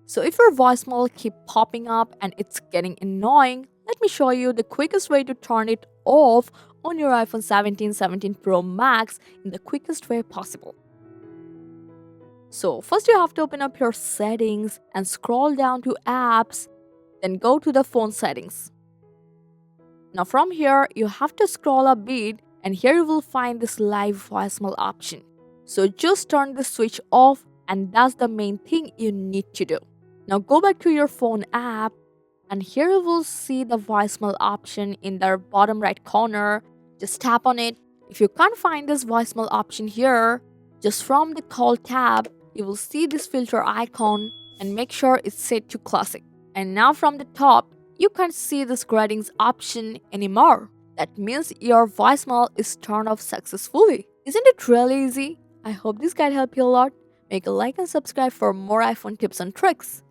So if your voicemail keep popping up and it's getting annoying, let me show you the quickest way to turn it off on your iPhone 17, 17 Pro Max in the quickest way possible. So first you have to open up your settings and scroll down to apps, then go to the phone settings. Now from here you have to scroll a bit and here you will find this live voicemail option. So just turn the switch off and that's the main thing you need to do. Now go back to your phone app and here you will see the voicemail option in the bottom right corner. Just tap on it. If you can't find this voicemail option here, just from the call tab, you will see this filter icon and make sure it's set to classic. And now from the top, you can't see this greetings option anymore. That means your voicemail is turned off successfully. Isn't it really easy? I hope this guide helped you a lot. Make a like and subscribe for more iPhone tips and tricks.